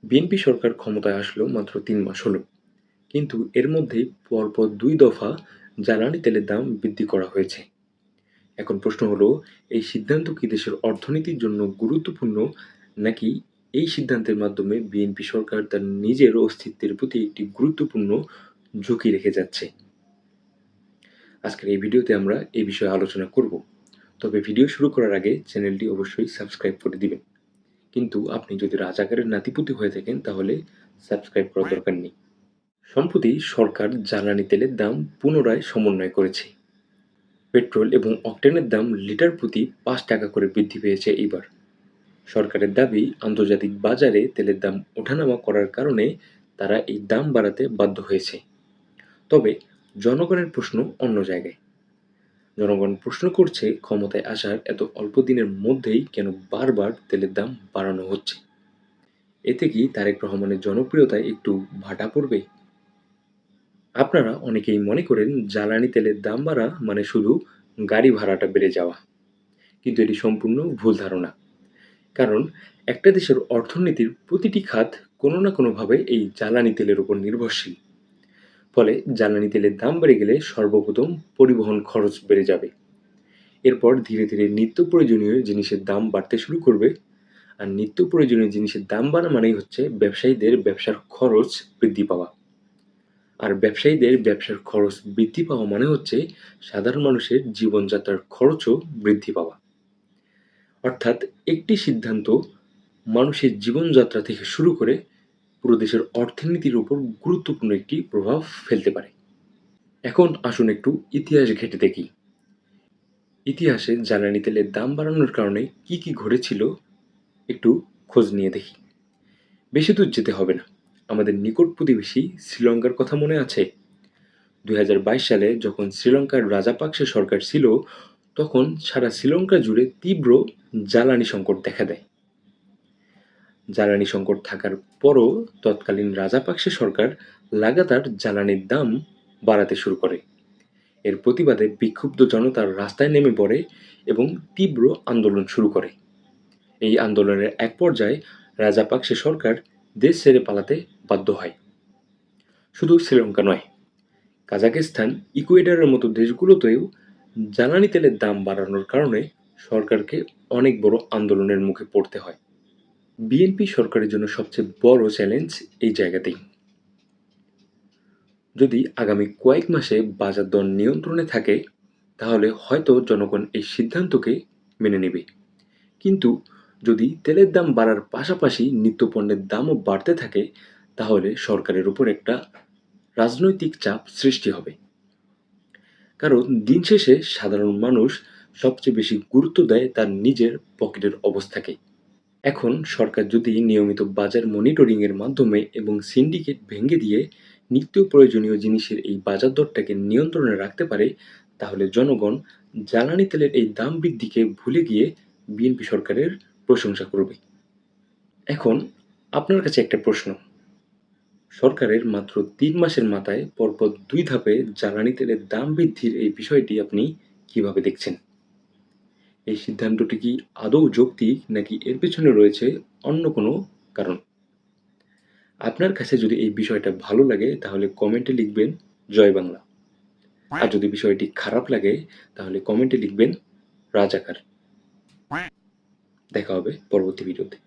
BNP সরকার ক্ষমতায় আসলো মাত্র ৩ মাস হলো। কিন্তু এর মধ্যেই পরপর ২ দফা জ্বালানি তেলের দাম বৃদ্ধি করা হয়েছে। এখন প্রশ্ন হলো, এই সিদ্ধান্ত কি দেশের অর্থনীতির জন্য গুরুত্বপূর্ণ, নাকি এই সিদ্ধান্তের মাধ্যমে বিএনপি সরকার তার নিজের অস্তিত্বের প্রতি একটি গুরুত্বপূর্ণ ঝুঁকি রেখে যাচ্ছে? আজকের এই ভিডিওতে আমরা এই বিষয়ে আলোচনা করব। তবে ভিডিও শুরু করার আগে চ্যানেলটি অবশ্যই সাবস্ক্রাইব করে দিবেন। কিন্তু আপনি যদি রাজাকারের নাতিপুতি হয়ে থাকেন তাহলে সাবস্ক্রাইব করার দরকার নেই। সম্প্রতি সরকার জ্বালানি তেলের দাম পুনরায় সমন্বয় করেছে। পেট্রোল এবং অকটেনের দাম লিটার প্রতি ৫ টাকা করে বৃদ্ধি পেয়েছে এইবার। সরকারের দাবি, আন্তর্জাতিক বাজারে তেলের দাম ওঠানামা করার কারণে তারা এই দাম বাড়াতে বাধ্য হয়েছে। তবে জনগণের প্রশ্ন অন্য জায়গায়। জনগণ প্রশ্ন করছে, ক্ষমতায় আসার এত অল্প দিনের মধ্যেই কেন বারবার তেলের দাম বাড়ানো হচ্ছে? এতে কি তারেক রহমানের জনপ্রিয়তায় একটু ভাটা পড়বে? আপনারা অনেকেই মনে করেন জ্বালানি তেলের দাম বাড়া মানে শুধু গাড়ি ভাড়াটা বেড়ে যাওয়া। কিন্তু এটি সম্পূর্ণ ভুল ধারণা। কারণ একটা দেশের অর্থনীতির প্রতিটি খাত কোনো না কোনোভাবে এই জ্বালানি তেলের উপর নির্ভরশীল। ফলে জ্বালানি তেলের দাম বেড়ে গেলে সর্বপ্রথম পরিবহন খরচ বেড়ে যাবে। এরপর ধীরে ধীরে নিত্য প্রয়োজনীয় জিনিসের দাম বাড়তে শুরু করবে। আর নিত্য প্রয়োজনীয় জিনিসের দাম বাড়া মানেই হচ্ছে ব্যবসায়ীদের ব্যবসার খরচ বৃদ্ধি পাওয়া। আর ব্যবসায়ীদের ব্যবসার খরচ বৃদ্ধি পাওয়া মানে হচ্ছে সাধারণ মানুষের জীবনযাত্রার খরচও বৃদ্ধি পাওয়া। অর্থাৎ একটি সিদ্ধান্ত মানুষের জীবনযাত্রা থেকে শুরু করে পুরো দেশের অর্থনীতির উপর গুরুত্বপূর্ণ একটি প্রভাব ফেলতে পারে। এখন আসুন একটু ইতিহাস ঘেঁটে দেখি। ইতিহাসে জ্বালানি তেলের দাম বাড়ানোর কারণে কি কি ঘটেছিল একটু খোঁজ নিয়ে দেখি। বেশি দূর যেতে হবে না। আমাদের নিকট প্রতিবেশী শ্রীলঙ্কার কথা মনে আছে? ২০২২ সালে যখন শ্রীলঙ্কার রাজাপাকসে সরকার ছিল, তখন সারা শ্রীলঙ্কা জুড়ে তীব্র জ্বালানি সংকট দেখা দেয়। জ্বালানি সংকট থাকার পরও তৎকালীন রাজাপাকসে সরকার লাগাতার জ্বালানির দাম বাড়াতে শুরু করে। এর প্রতিবাদে বিক্ষুব্ধ জনতা রাস্তায় নেমে পড়ে এবং তীব্র আন্দোলন শুরু করে। এই আন্দোলনের এক পর্যায়ে রাজাপাকসে সরকার দেশ ছেড়ে পালাতে বাধ্য হয়। শুধু শ্রীলঙ্কা নয়, কাজাখস্তান, ইকুয়েডরের মতো দেশগুলোতেও জ্বালানি তেলের দাম বাড়ানোর কারণে সরকারকে অনেক বড় আন্দোলনের মুখে পড়তে হয়। বিএনপি সরকারের জন্য সবচেয়ে বড় চ্যালেঞ্জ এই জায়গাতেই। যদি আগামী কয়েক মাসে বাজার দর নিয়ন্ত্রণে থাকে, তাহলে হয়তো জনগণ এই সিদ্ধান্তকে মেনে নেবে। কিন্তু যদি তেলের দাম বাড়ার পাশাপাশি নিত্যপণ্যের দামও বাড়তে থাকে, তাহলে সরকারের উপর একটা রাজনৈতিক চাপ সৃষ্টি হবে। কারণ দিন শেষে সাধারণ মানুষ সবচেয়ে বেশি গুরুত্ব দেয় তার নিজের পকেটের অবস্থাকে। এখন সরকার যদি নিয়মিত বাজার মনিটরিং এর মাধ্যমে এবং সিন্ডিকেট ভেঙে দিয়ে নিত্য প্রয়োজনীয় জিনিসের এই বাজার দরটাকে নিয়ন্ত্রণে রাখতে পারে, তাহলে জনগণ জ্বালানি তেলের এই দাম বৃদ্ধিকে ভুলে গিয়ে বিএনপি সরকারের প্রশংসা করবে। এখন আপনার কাছে একটা প্রশ্ন। সরকারের মাত্র ৩ মাসের মাথায় পরপর ২ ধাপে জ্বালানি তেলের দাম বৃদ্ধির এই বিষয়টি আপনি কিভাবে দেখছেন? এই সিদ্ধান্তটি কি আদৌ যৌক্তিক, নাকি এর পেছনে রয়েছে অন্য কোনো কারণ? আপনার কাছে যদি এই বিষয়টা ভালো লাগে তাহলে কমেন্টে লিখবেন জয় বাংলা। আর যদি বিষয়টি খারাপ লাগে তাহলে কমেন্টে লিখবেন রাজাকার। দেখা হবে পরবর্তী ভিডিওতে।